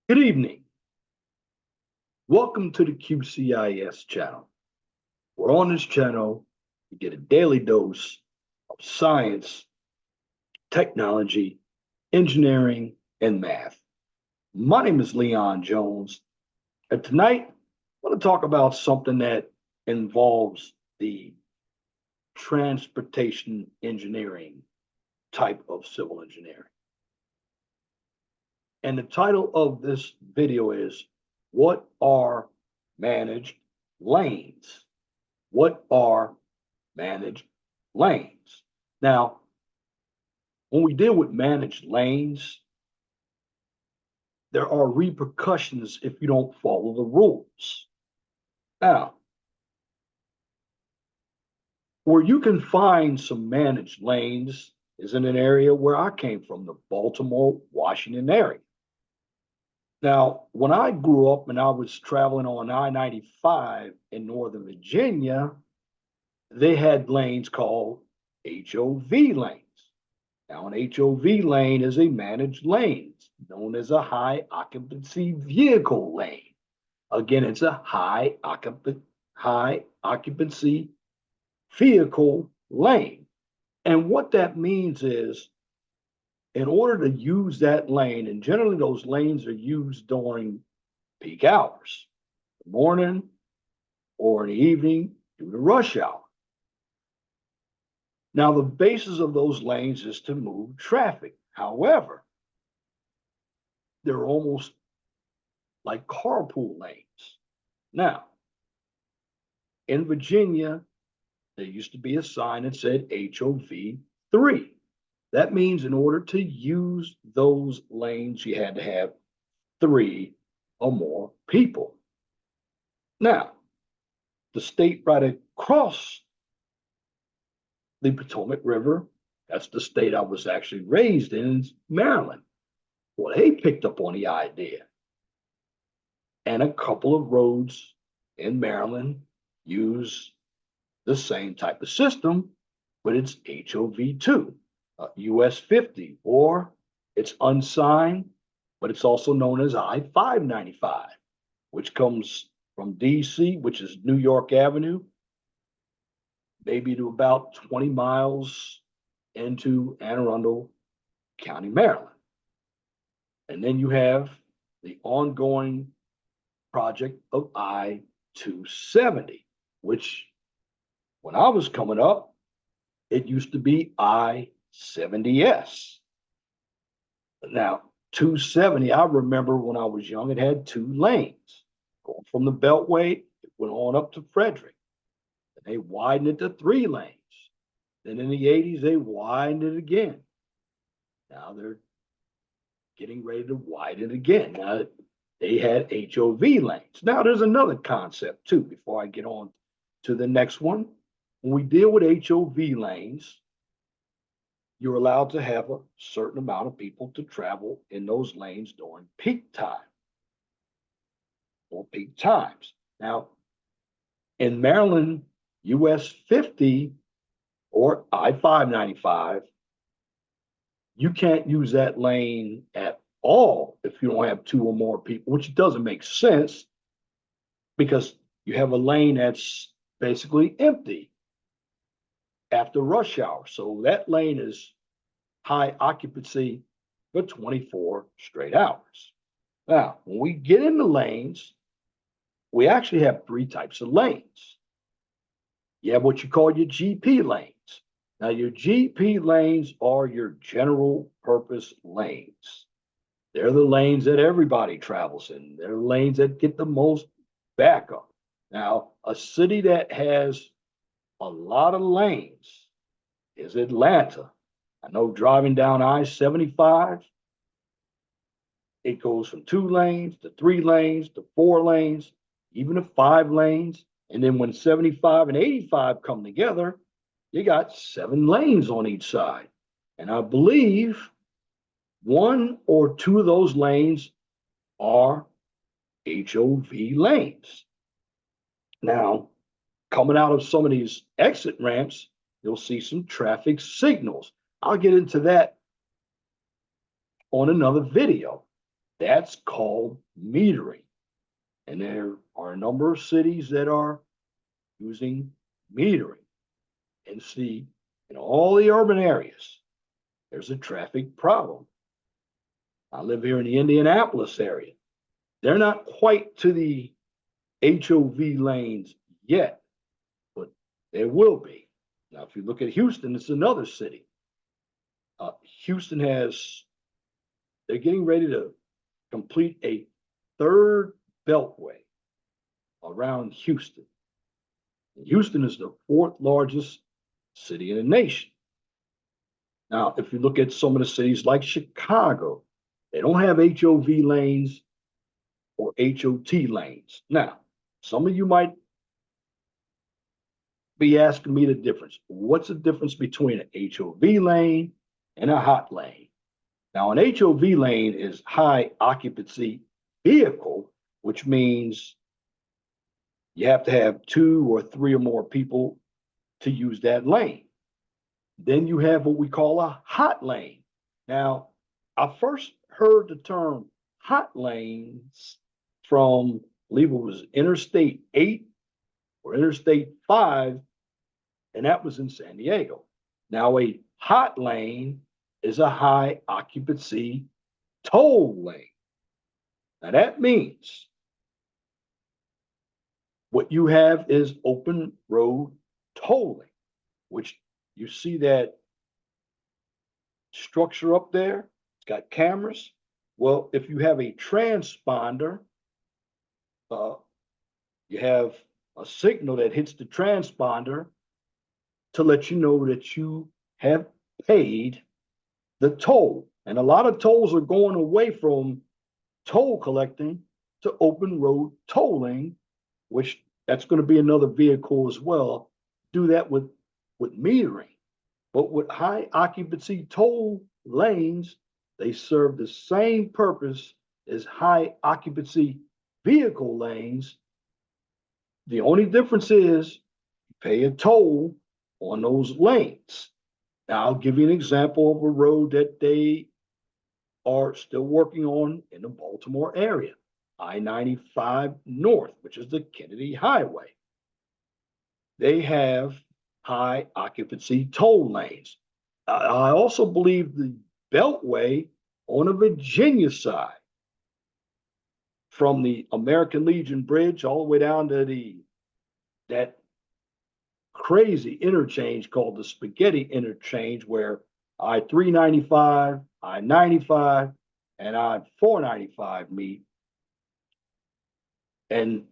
Good evening. Welcome to the QCIS channel. We're on this channel to get a daily dose of science, technology, engineering, and math. My name is Leon Jones, and tonight I want to talk about something that involves the transportation engineering type of civil engineering. And the title of this video is What Are Managed Lanes? What are managed lanes? Now, when we deal with managed lanes, there are repercussions if you don't follow the rules. Now, where you can find some managed lanes is in an area where I came from, the Baltimore, Washington area. Now, when I grew up and I was traveling on I-95 in Northern Virginia, they had lanes called HOV lanes. Now, an HOV lane is a managed lane, known as a high occupancy vehicle lane. Again, it's a high occupancy vehicle lane. And what that means is, in order to use that lane, and generally those lanes are used during peak hours, the morning or in the evening due to rush hour. Now, the basis of those lanes is to move traffic. However, they're almost like carpool lanes. Now, in Virginia, there used to be a sign that said HOV3. That means in order to use those lanes, you had to have three or more people. Now, the state right across the Potomac River, that's the state I was actually raised in, Maryland. Well, they picked up on the idea. And a couple of roads in Maryland use the same type of system, but it's HOV2, US 50, or it's unsigned, but it's also known as I-595, which comes from DC, which is New York Avenue, maybe to about 20 miles into Anne Arundel County, Maryland. And then you have the ongoing project of I-270, which when I was coming up, it used to be I-70S. Now, 270, I remember when I was young, it had two lanes. Going from the Beltway, it went on up to Frederick. And they widened it to three lanes. Then in the 80s, they widened it again. Now they're getting ready to widen it again. Now they had HOV lanes. Now there's another concept too, before I get on to the next one. When we deal with HOV lanes, you're allowed to have a certain amount of people to travel in those lanes during peak time or peak times. Now, in Maryland, US 50 or I-595, you can't use that lane at all if you don't have two or more people, which doesn't make sense because you have a lane that's basically empty after rush hour. So that lane is high occupancy for 24 straight hours. Now, when we get into lanes, we actually have three types of lanes. You have what you call your GP lanes. Now, your GP lanes are your general purpose lanes. They're the lanes that everybody travels in. They're lanes that get the most backup. Now, a city that has a lot of lanes is Atlanta. I know driving down I-75, it goes from 2 lanes to 3 lanes to 4 lanes, even to 5 lanes. And then when 75 and 85 come together, you got 7 lanes on each side. And I believe one or two of those lanes are HOV lanes. Now, coming out of some of these exit ramps, you'll see some traffic signals. I'll get into that on another video. That's called metering. And there are a number of cities that are using metering. And see, in all the urban areas, there's a traffic problem. I live here in the Indianapolis area. They're not quite to the HOV lanes yet, but there will be. Now, if you look at Houston, it's another city. Houston has, they're getting ready to complete a third beltway around Houston. Houston is the fourth largest city in the nation. Now, if you look at some of the cities like Chicago, they don't have HOV lanes or HOT lanes. Now, some of you might be asking me the difference. What's the difference between an HOV lane and a hot lane? Now, an HOV lane is high occupancy vehicle, which means you have to have 2 or 3 or more people to use that lane. Then you have what we call a hot lane. Now, I first heard the term hot lanes from, I believe it was Interstate 8 or Interstate 5, and that was in San Diego. Now, a hot lane is a high occupancy toll lane. Now, that means what you have is open road tolling, which you see that structure up there. It's got cameras. Well, if you have a transponder, you have a signal that hits the transponder to let you know that you have paid the toll. And a lot of tolls are going away from toll collecting to open road tolling, which that's going to be another vehicle as well. Do that with metering. But with high occupancy toll lanes, they serve the same purpose as high occupancy vehicle lanes. The only difference is you pay a toll on those lanes. Now, I'll give you an example of a road that they are still working on in the Baltimore area, I-95 North, which is the Kennedy Highway. They have high occupancy toll lanes. I also believe the Beltway on the Virginia side, from the American Legion Bridge all the way down to that crazy interchange called the Spaghetti Interchange, where I-395, I-95, and I-495 meet. And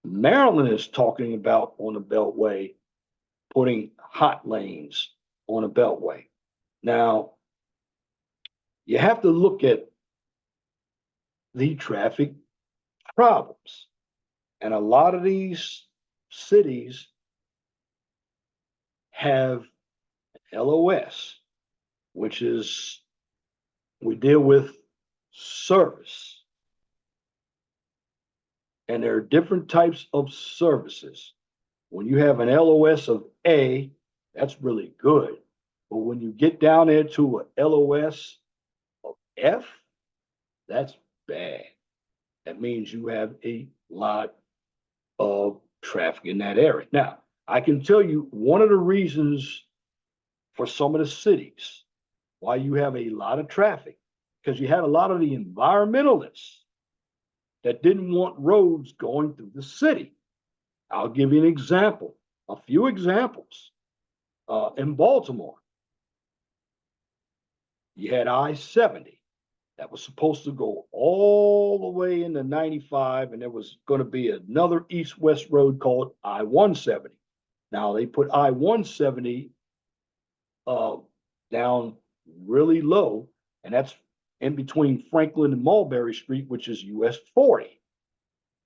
Maryland is talking about on the Beltway putting hot lanes on a Beltway. Now, you have to look at the traffic problems. And a lot of these cities have LOS, which is, we deal with service. And there are different types of services. When you have an LOS of A, that's really good. But when you get down there to a LOS of F, that's bad. That means you have a lot of traffic in that area. Now, I can tell you one of the reasons for some of the cities why you have a lot of traffic, because you had a lot of the environmentalists that didn't want roads going through the city. I'll give you an example, a few examples. In Baltimore, you had I-70 that was supposed to go all the way into 95, and there was going to be another east-west road called I-170. Now, they put I-170 down really low, and that's in between Franklin and Mulberry Street, which is US 40.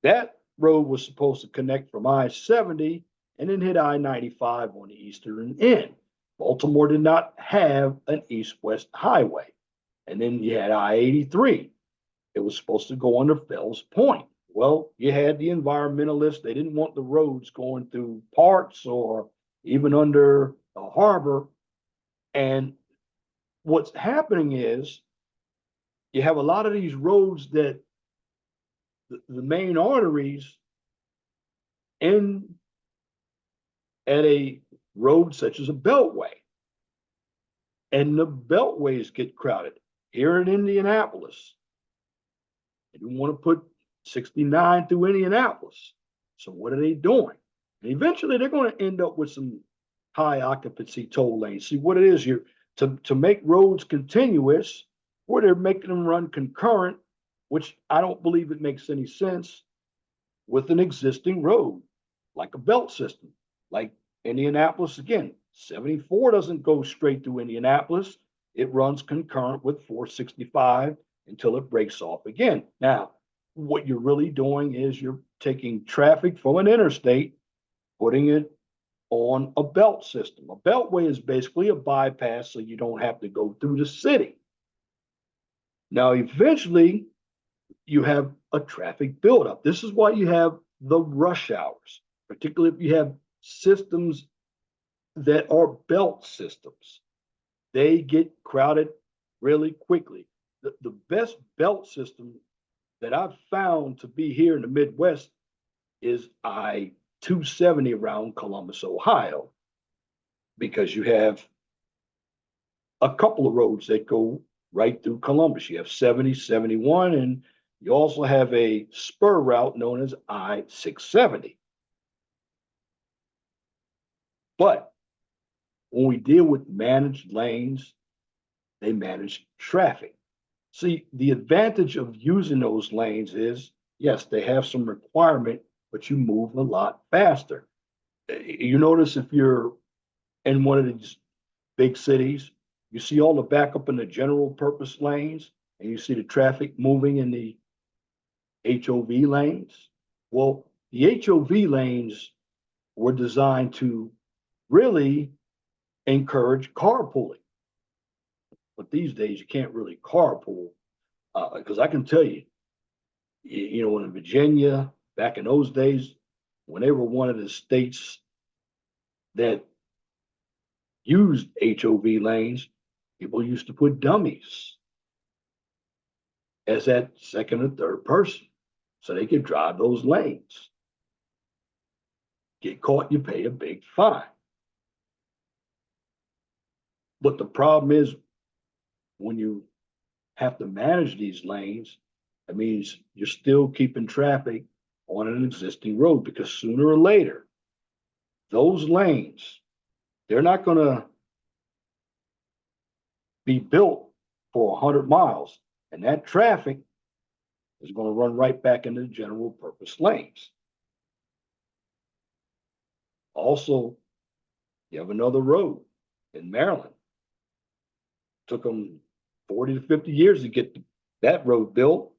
That road was supposed to connect from I-70 and then hit I-95 on the eastern end. Baltimore did not have an east-west highway. And then you had I-83. It was supposed to go under Fells Point. Well, you had the environmentalists. They didn't want the roads going through parks or even under a harbor. And what's happening is you have a lot of these roads that the main arteries end at a road such as a beltway. And the beltways get crowded. Here in Indianapolis, you want to put 69 through Indianapolis. So what are they doing? And eventually they're going to end up with some high occupancy toll lanes. See what it is, you're to make roads continuous, or they're making them run concurrent, which I don't believe it makes any sense with an existing road, like a belt system, like Indianapolis again. 74 doesn't go straight through Indianapolis. It runs concurrent with 465 until it breaks off again. Now, what you're really doing is you're taking traffic from an interstate, putting it on a belt system. A beltway is basically a bypass so you don't have to go through the city. Now, eventually, you have a traffic buildup. This is why you have the rush hours, particularly if you have systems that are belt systems. They get crowded really quickly. The best belt system that I've found to be here in the Midwest is I-270 around Columbus, Ohio, because you have a couple of roads that go right through Columbus. You have 70, 71, and you also have a spur route known as I-670. But when we deal with managed lanes, they manage traffic. See, the advantage of using those lanes is, yes, they have some requirement, but you move a lot faster. You notice if you're in one of these big cities, you see all the backup in the general purpose lanes, and you see the traffic moving in the HOV lanes. Well, the HOV lanes were designed to really encourage carpooling. But these days you can't really carpool because I can tell you, you know, in Virginia, back in those days, when they were one of the states that used HOV lanes, people used to put dummies as that second or third person so they could drive those lanes. Get caught, you pay a big fine. But the problem is when you have to manage these lanes, that means you're still keeping traffic on an existing road because sooner or later, those lanes, they're not going to be built for 100 miles. And that traffic is going to run right back into the general purpose lanes. Also, you have another road in Maryland. Took them 40 to 50 years to get that road built.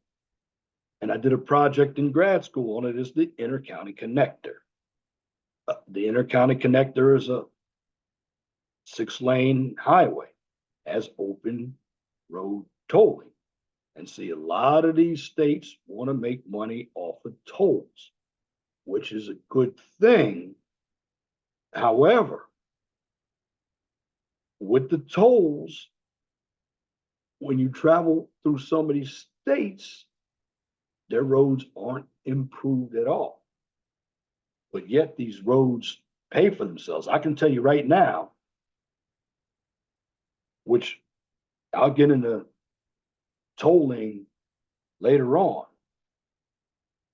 And I did a project in grad school on it. Is the Intercounty Connector. The Intercounty Connector is a 6-lane highway, has open road tolling. And see, a lot of these states want to make money off of tolls, which is a good thing. However, with the tolls, when you travel through some of these states, their roads aren't improved at all. But yet these roads pay for themselves. I can tell you right now, which I'll get into tolling later on.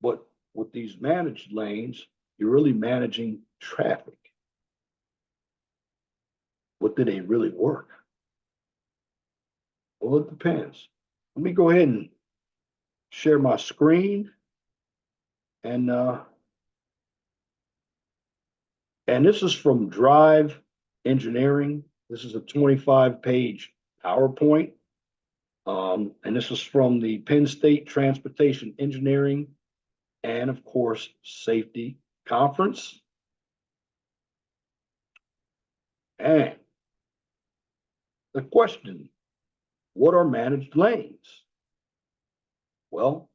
But with these managed lanes, you're really managing traffic. But do they really work? Well, it depends. Let me go ahead and share my screen. And this is from Drive Engineering. This is a 25-page PowerPoint. And this is from the Penn State Transportation Engineering and, of course, Safety Conference. And the question, what are managed lanes? Well,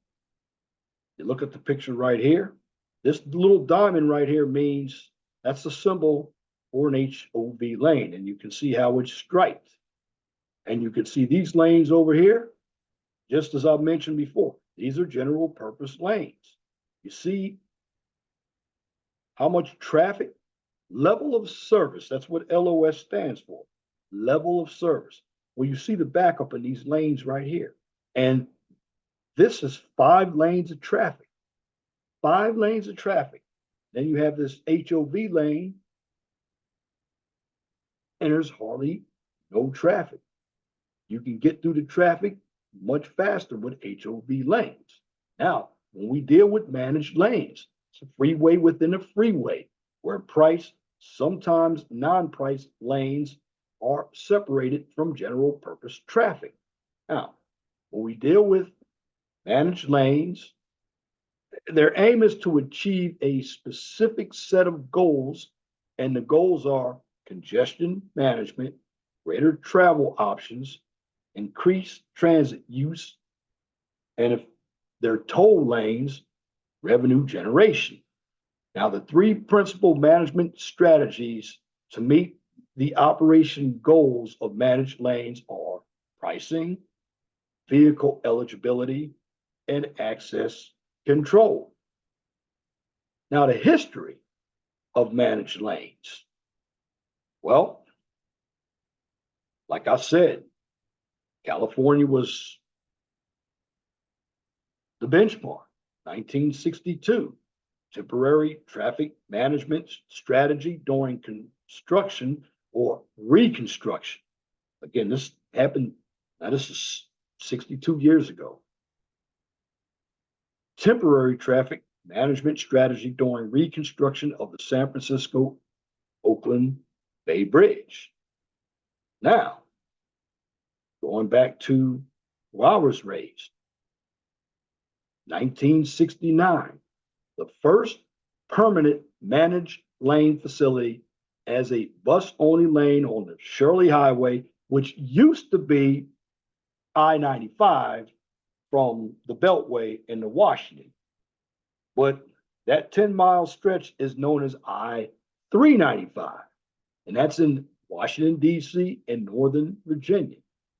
you look at the picture right here. This little diamond right here means that's the symbol for an HOV lane. And you can see how it's striped. And you can see these lanes over here just as I mentioned before, these are general purpose lanes. You see how much traffic, level of service, that's what LOS stands for, level of service. Well, you see the backup in these lanes right here. And this is 5 lanes of traffic, 5 lanes of traffic. Then you have this HOV lane, and there's hardly no traffic. You can get through the traffic much faster with HOV lanes. Now, when we deal with managed lanes, it's a freeway within a freeway where price, sometimes non-price lanes are separated from general purpose traffic. Now, when we deal with managed lanes, their aim is to achieve a specific set of goals, and the goals are congestion management, greater travel options, increased transit use, and if they're toll lanes, revenue generation. Now, the 3 principal management strategies to meet the operation goals of managed lanes are pricing, vehicle eligibility, and access control. Now, the history of managed lanes. Well, like I said, California was the benchmark. 1962, temporary traffic management strategy during construction or reconstruction. Again, this happened, now this is 62 years ago. Temporary traffic management strategy during reconstruction of the San Francisco Oakland Bay Bridge. Now, going back to where I was raised, 1969, the first permanent managed lane facility as a bus-only lane on the Shirley Highway, which used to be I-95 from the Beltway into Washington. But that 10-mile stretch is known as I-395, and that's in Washington, D.C. and Northern Virginia.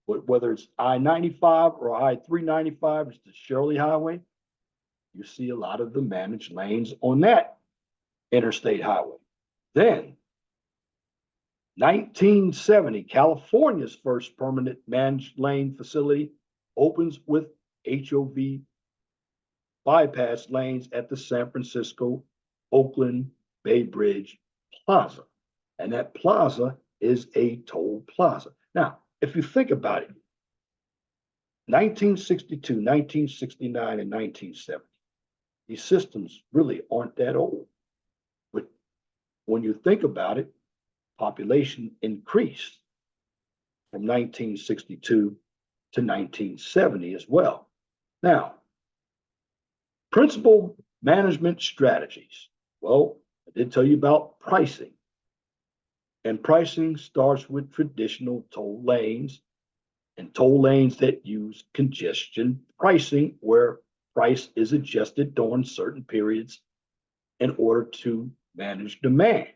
But whether it's I-95 or I-395, it's the Shirley Highway, you see a lot of the managed lanes on that interstate highway. Then, 1970, California's first permanent managed lane facility opens with HOV bypass lanes at the San Francisco Oakland Bay Bridge Plaza. And that plaza is a toll plaza. Now, if you think about it, 1962, 1969, and 1970, these systems really aren't that old. But when you think about it, population increased from 1962 to 1970 as well. Now, principal management strategies. Well, I did tell you about pricing. And pricing starts with traditional toll lanes and toll lanes that use congestion pricing, where price is adjusted during certain periods in order to manage demand.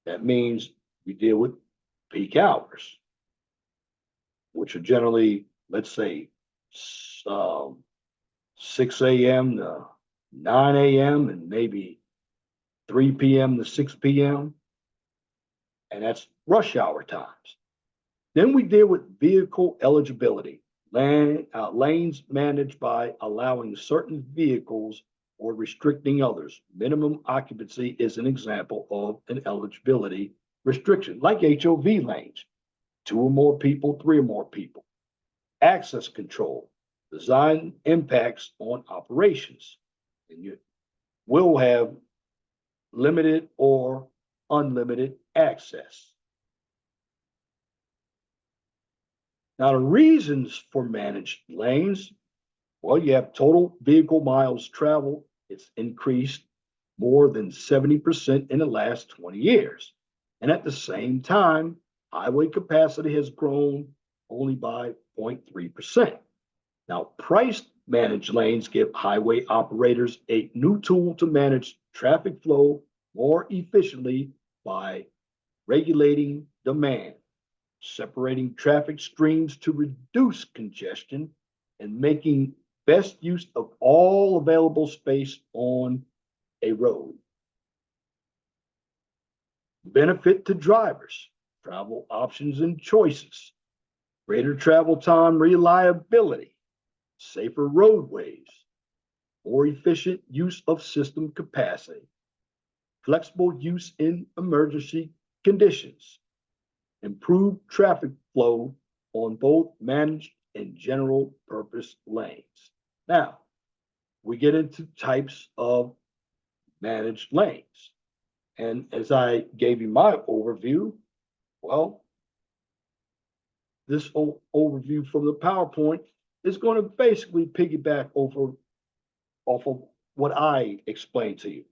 That means we deal with peak hours, which are generally, let's say, 6 a.m. to 9 a.m. and maybe 3 p.m. to 6 p.m. And that's rush hour times. Then we deal with vehicle eligibility, lanes managed by allowing certain vehicles or restricting others. Minimum occupancy is an example of an eligibility restriction, like HOV lanes, 2 or more people, 3 or more people. Access control, design impacts on operations, and you will have limited or unlimited access. Now, the reasons for managed lanes, well, you have total vehicle miles traveled. It's increased more than 70% in the last 20 years. And at the same time, highway capacity has grown only by 0.3%. Now, price managed lanes give highway operators a new tool to manage traffic flow more efficiently by regulating demand, separating traffic streams to reduce congestion, and making best use of all available space on a road. Benefit to drivers, travel options and choices, greater travel time reliability, safer roadways, more efficient use of system capacity, flexible use in emergency conditions, improved traffic flow on both managed and general purpose lanes. Now, we get into types of managed lanes. And as I gave you my overview, well, this overview from the PowerPoint is going to basically piggyback off of what I explained to you.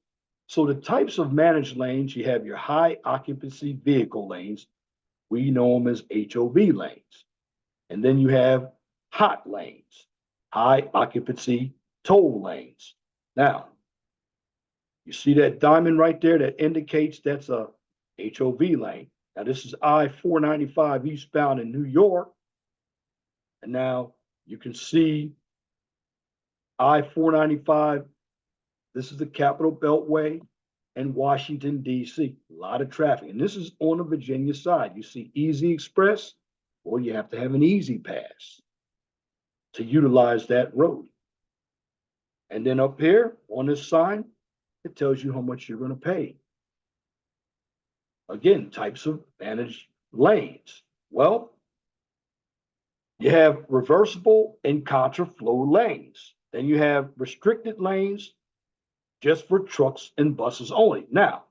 So the types of managed lanes, you have your high occupancy vehicle lanes. We know them as HOV lanes. And then you have hot lanes, high occupancy toll lanes. Now, you see that diamond right there that indicates that's a HOV lane. Now, this is I-495 eastbound in New York. And now you can see I-495. This is the Capital Beltway and Washington, D.C. A lot of traffic. And this is on the Virginia side. You see Easy Express, or you have to have an Easy Pass to utilize that road. And then up here on this sign, it tells you how much you're going to pay. Again, types of managed lanes. Well, you have reversible and contraflow lanes. Then you have restricted lanes just for trucks and buses only. Now,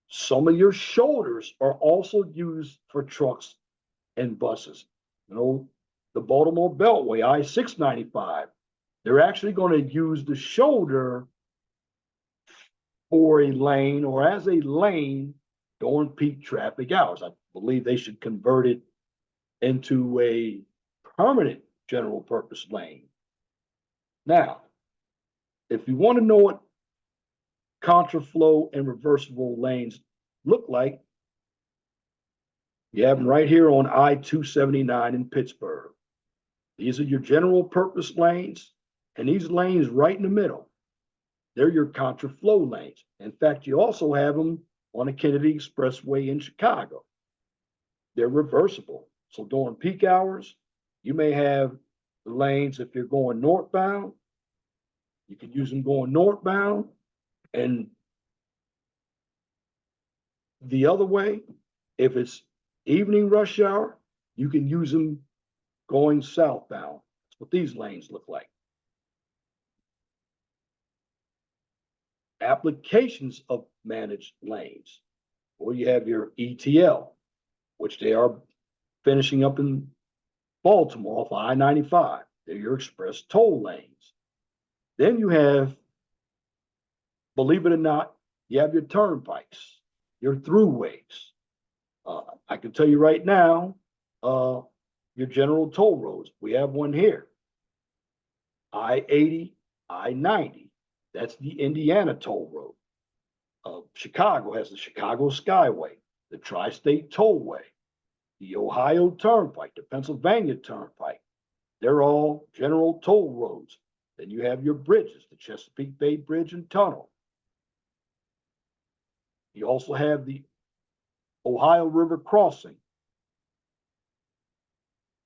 some of your shoulders are also used for trucks and buses. You know, the Baltimore Beltway, I-695, they're actually going to use the shoulder for a lane or as a lane during peak traffic hours. I believe they should convert it into a permanent general purpose lane. Now, if you want to know what contraflow and reversible lanes look like, you have them right here on I-279 in Pittsburgh. These are your general purpose lanes, and these lanes right in the middle, they're your contraflow lanes. In fact, you also have them on the Kennedy Expressway in Chicago. They're reversible. So during peak hours, you may have the lanes if you're going northbound. You can use them going northbound, and the other way, if it's evening rush hour, you can use them going southbound. That's what these lanes look like. Applications of managed lanes. Well, you have your ETL, which they are finishing up in Baltimore off I-95. They're your express toll lanes. Then you have, believe it or not, you have your turnpikes, your throughways. I can tell you right now, your general toll roads. We have one here. I-80, I-90. That's the Indiana toll road. Chicago has the Chicago Skyway, the Tri-State Tollway, the Ohio Turnpike, the Pennsylvania Turnpike. They're all general toll roads. Then you have your bridges, the Chesapeake Bay Bridge and Tunnel. You also have the Ohio River Crossing.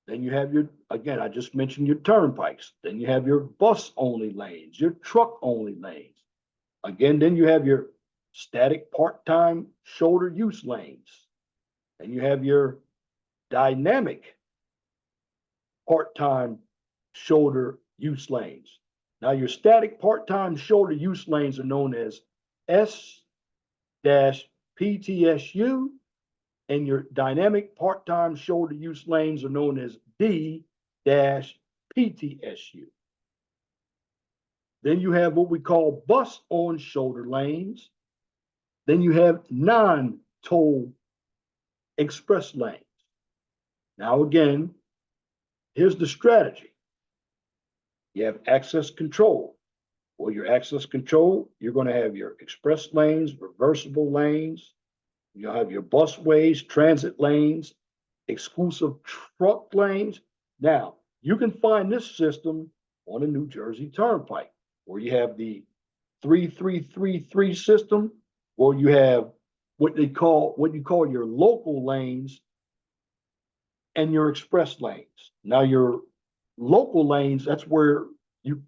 Then you have your, again, I just mentioned your turnpikes. Then you have your bus-only lanes, your truck-only lanes. Again, then you have your static part-time shoulder use lanes. And you have your dynamic part-time shoulder use lanes. Now, your static part-time shoulder use lanes are known as S-PTSU, and your dynamic part-time shoulder use lanes are known as D-PTSU. Then you have what we call bus on shoulder lanes. Then you have non-toll express lanes. Now again, here's the strategy. You have access control. Well, your access control, you're going to have your express lanes, reversible lanes. You'll have your busways, transit lanes, exclusive truck lanes. Now, You can find this system on the New Jersey Turnpike, where you have the 3333 system, where you have what you call your local lanes and your express lanes. Now, your local lanes, that's where you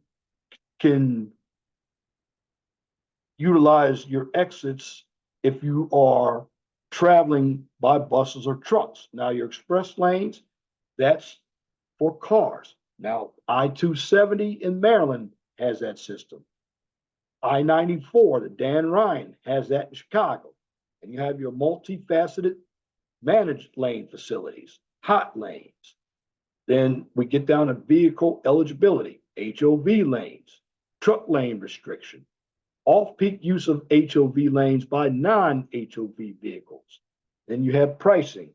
can utilize your exits if you are traveling by buses or trucks. Now, your express lanes, that's for cars. Now, I-270 in Maryland has that system. I-94, the Dan Ryan has that in Chicago. And you have your multifaceted managed lane facilities, hot lanes. Then we get down to vehicle eligibility, HOV lanes, truck lane restriction, off-peak use of HOV lanes by non-HOV vehicles. Then you have pricing,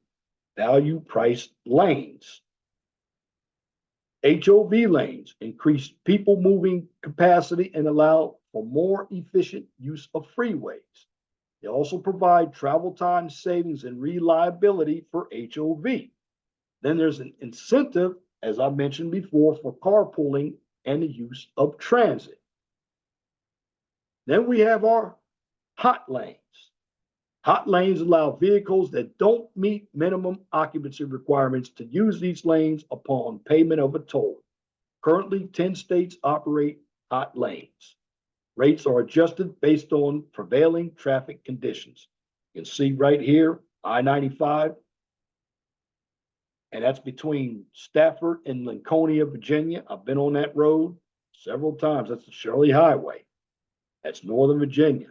value priced lanes. HOV lanes increase people moving capacity and allow for more efficient use of freeways. They also provide travel time savings and reliability for HOV. Then there's an incentive, as I mentioned before, for carpooling and the use of transit. Then we have our hot lanes. Hot lanes allow vehicles that don't meet minimum occupancy requirements to use these lanes upon payment of a toll. Currently, 10 states operate hot lanes. Rates are adjusted based on prevailing traffic conditions. You can see right here, I-95, and that's between Stafford and Lincolnia, Virginia. I've been on that road several times. That's the Shirley Highway. That's Northern Virginia.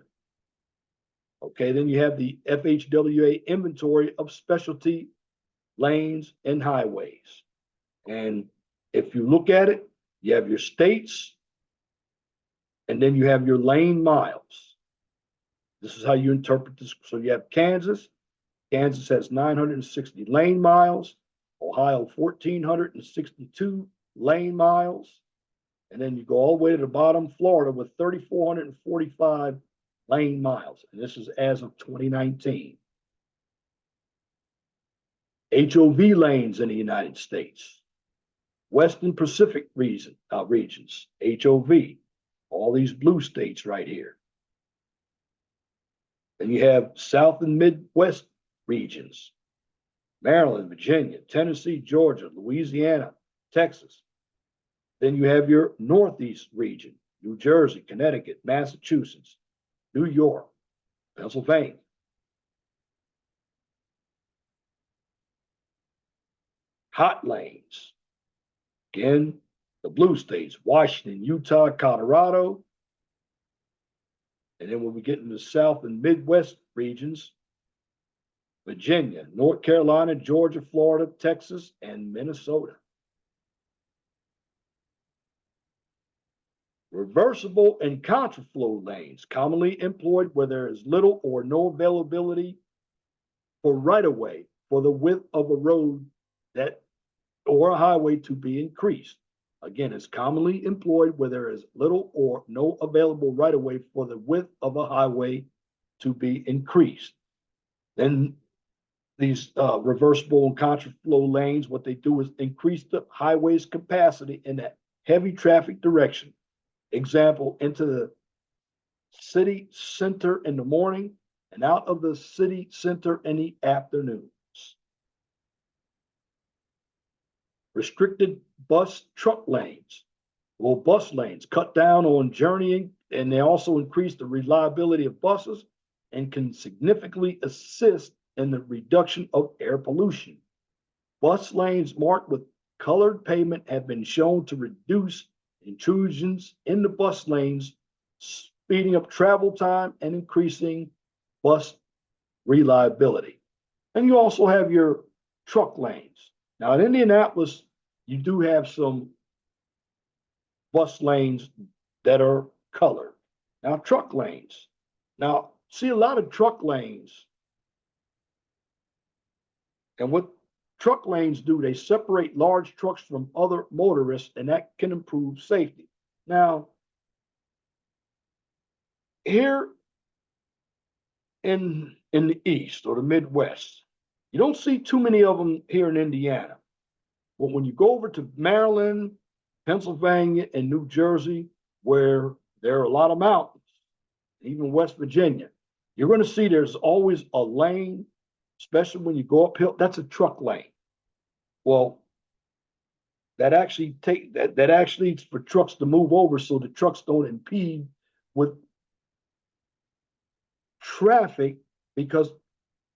Okay, then you have the FHWA inventory of specialty lanes and highways. And if you look at it, you have your states, and then you have your lane miles. This is how you interpret this. So you have Kansas. Kansas has 960 lane miles. Ohio, 1,462 lane miles. And then you go all the way to the bottom, Florida, with 3,445 lane miles. And this is as of 2019. HOV lanes in the United States. Western Pacific regions, HOV, all these blue states right here. Then you have South and Midwest regions, Maryland, Virginia, Tennessee, Georgia, Louisiana, Texas. Then you have your Northeast region, New Jersey, Connecticut, Massachusetts, New York, Pennsylvania. Hot lanes. Again, the blue states, Washington, Utah, Colorado. And then when we get into the South and Midwest regions, Virginia, North Carolina, Georgia, Florida, Texas, and Minnesota. Reversible and contraflow lanes, commonly employed where there is little or no availability for right-of-way for the width of a road that or a highway to be increased. Again, it's commonly employed where there is little or no available right-of-way for the width of a highway to be increased. Then these reversible and contraflow lanes, what they do is increase the highway's capacity in that heavy traffic direction. Example, into the city center in the morning and out of the city center in the afternoons. Restricted bus truck lanes. Well, bus lanes cut down on journeying, and they also increase the reliability of buses and can significantly assist in the reduction of air pollution. Bus lanes marked with colored pavement have been shown to reduce intrusions in the bus lanes, speeding up travel time and increasing bus reliability. And you also have your truck lanes. Now in Indianapolis, you do have some bus lanes that are colored. Now truck lanes. Now see a lot of truck lanes. And what truck lanes do, they separate large trucks from other motorists, and that can improve safety. Now, here in the East or the Midwest, you don't see too many of them here in Indiana. But when you go over to Maryland, Pennsylvania, and New Jersey, where there are a lot of mountains, even West Virginia, you're going to see there's always a lane, especially when you go uphill. That's a truck lane. Well, that actually is for trucks to move over so the trucks don't impede with traffic because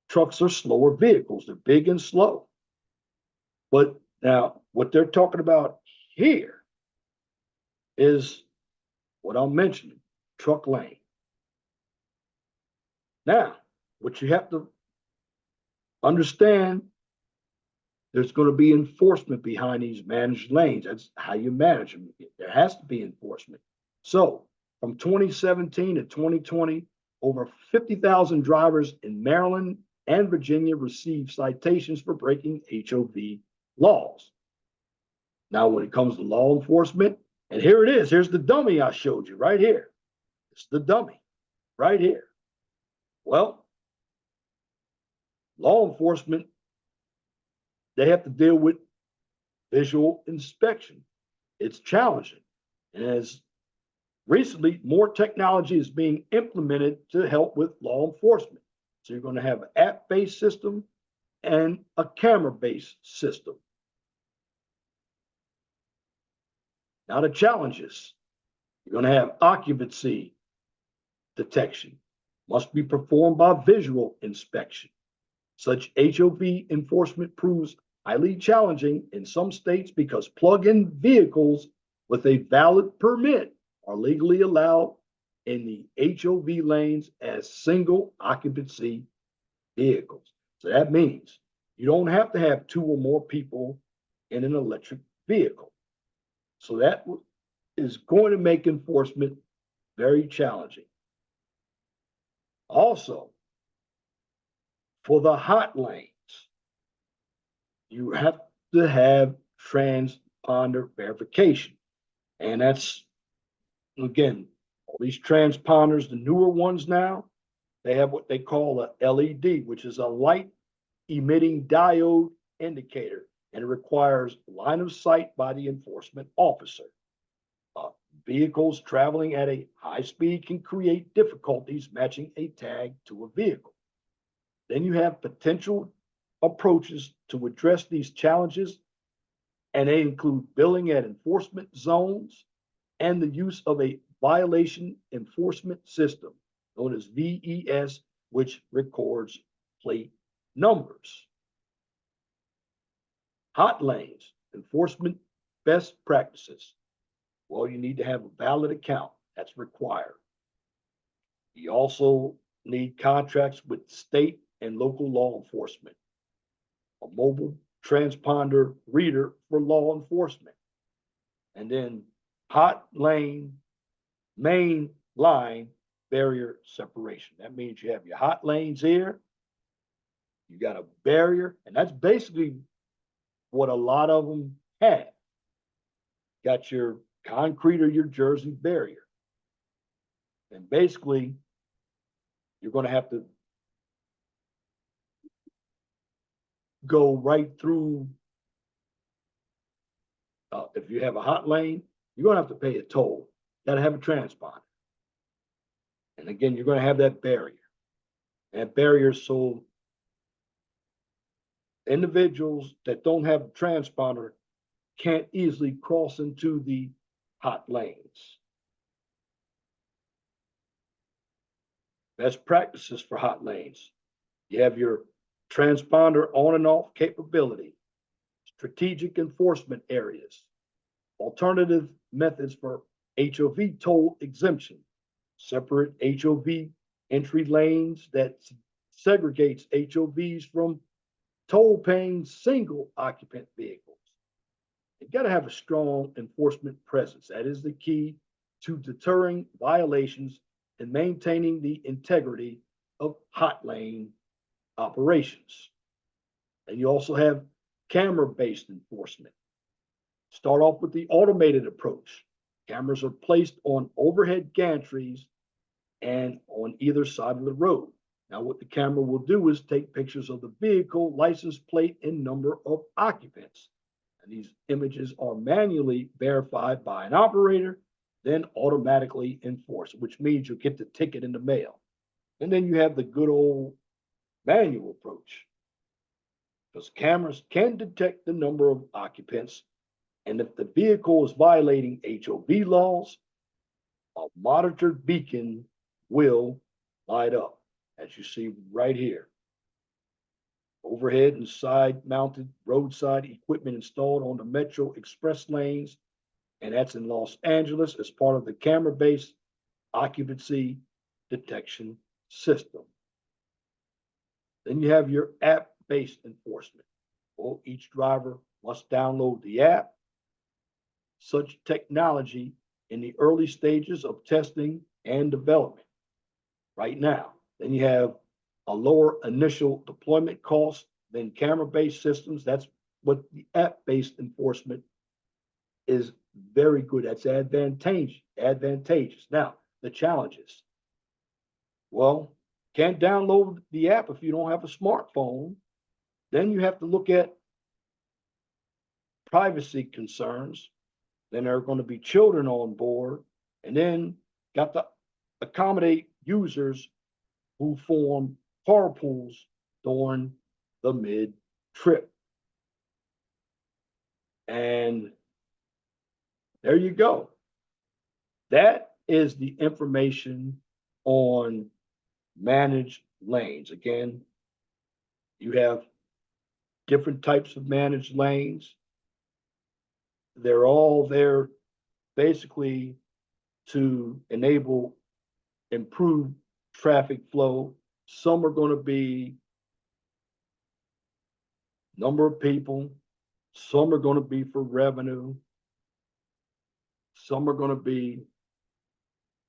trucks are slower vehicles. They're big and slow. But now what they're talking about here is what I'm mentioning, truck lane. Now, what you have to understand, there's going to be enforcement behind these managed lanes. That's how you manage them. There has to be enforcement. So from 2017 to 2020, over 50,000 drivers in Maryland and Virginia received citations for breaking HOV laws. Now, when it comes to law enforcement, and here it is, here's the dummy I showed you right here. It's the dummy right here. Well, law enforcement, they have to deal with visual inspection. It's challenging. And as recently, more technology is being implemented to help with law enforcement. So you're going to have an app-based system and a camera-based system. Now the challenges, you're going to have occupancy detection, must be performed by visual inspection. Such HOV enforcement proves highly challenging in some states because plug-in vehicles with a valid permit are legally allowed in the HOV lanes as single occupancy vehicles. So that means you don't have to have 2 or more people in an electric vehicle. So that is going to make enforcement very challenging. Also, for the hot lanes, you have to have transponder verification. And that's, again, all these transponders, the newer ones now, they have what they call a LED, which is a light emitting diode indicator, and it requires line of sight by the enforcement officer. Vehicles traveling at a high speed can create difficulties matching a tag to a vehicle. Then you have potential approaches to address these challenges, and they include billing at enforcement zones and the use of a violation enforcement system known as VES, which records plate numbers. Hot lanes, enforcement best practices. Well, you need to have a valid account. That's required. You also need contracts with state and local law enforcement, a mobile transponder reader for law enforcement, and then hot lane, main line barrier separation. That means you have your hot lanes here, you got a barrier, and that's basically what a lot of them have. Got your concrete or your Jersey barrier. And basically, you're going to have to go right through. If you have a hot lane, you're going to have to pay a toll. You got to have a transponder. And again, you're going to have that barrier. That barrier, so individuals that don't have a transponder can't easily cross into the hot lanes. Best practices for hot lanes. You have your transponder on and off capability, strategic enforcement areas, alternative methods for HOV toll exemption, separate HOV entry lanes that segregates HOVs from toll paying single occupant vehicles. You got to have a strong enforcement presence. That is the key to deterring violations and maintaining the integrity of hot lane operations. And you also have camera-based enforcement. Start off with the automated approach. Cameras are placed on overhead gantries and on either side of the road. Now, what the camera will do is take pictures of the vehicle, license plate, and number of occupants. And these images are manually verified by an operator, then automatically enforced, which means you'll get the ticket in the mail. And then you have the good old manual approach, because cameras can detect the number of occupants. And if the vehicle is violating HOV laws, a monitored beacon will light up, as you see right here. Overhead and side mounted roadside equipment installed on the Metro Express lanes, and that's in Los Angeles as part of the camera based occupancy detection system. Then you have your app based enforcement. Well, each driver must download the app. Such technology in the early stages of testing and development right now. Then you have a lower initial deployment cost than camera-based systems. That's what the app-based enforcement is very good. That's advantageous. Now, the challenges. Well, can't download the app if you don't have a smartphone. Then you have to look at privacy concerns. Then there are going to be children on board, and then got to accommodate users who form carpools during the mid trip. And there you go. That is the information on managed lanes. Again, you have different types of managed lanes. They're all there basically to enable improved traffic flow. Some are going to be number of people, some are going to be for revenue, some are going to be,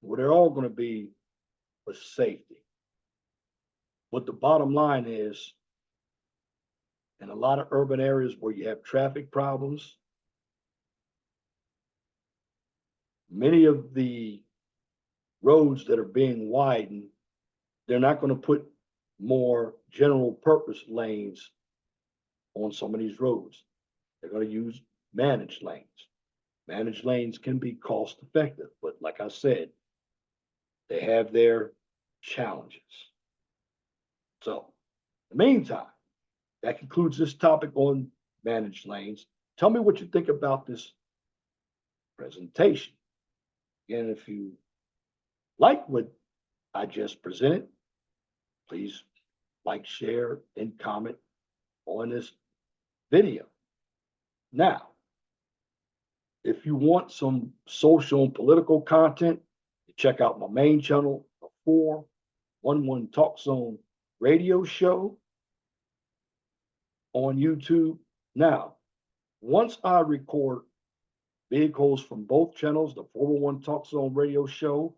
well, they're all going to be for safety. But the bottom line is, in a lot of urban areas where you have traffic problems, many of the roads that are being widened, they're not going to put more general purpose lanes on some of these roads. They're going to use managed lanes. Managed lanes can be cost effective, but like I said, they have their challenges. So, in the meantime, that concludes this topic on managed lanes. Tell me what you think about this presentation. Again, if you like what I just presented, please like, share, and comment on this video. Now, if you want some social and political content, check out my main channel, the 411 Talk Zone radio show on YouTube. Now, once I record vehicles from both channels, the 411 Talk Zone radio show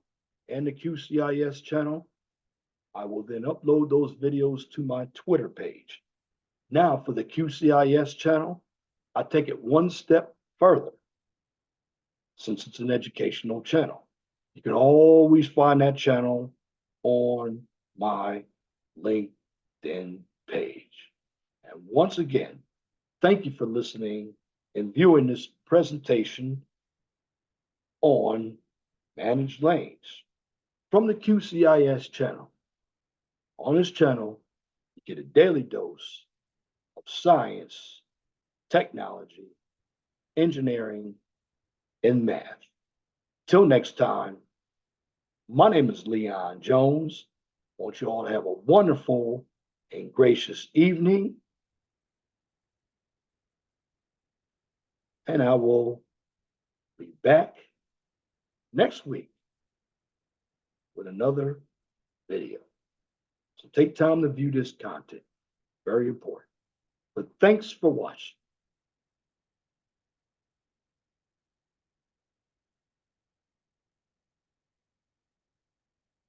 and the QCIS channel, I will then upload those videos to my Twitter page. Now, for the QCIS channel, I take it one step further. Since it's an educational channel, you can always find that channel on my LinkedIn page. And once again, thank you for listening and viewing this presentation on managed lanes from the QCIS channel. On this channel, you get a daily dose of science, technology, engineering, and math. Till next time, my name is Leon Jones. I want you all to have a wonderful and gracious evening. And I will be back next week with another video. So take time to view this content. Very important. But thanks for watching.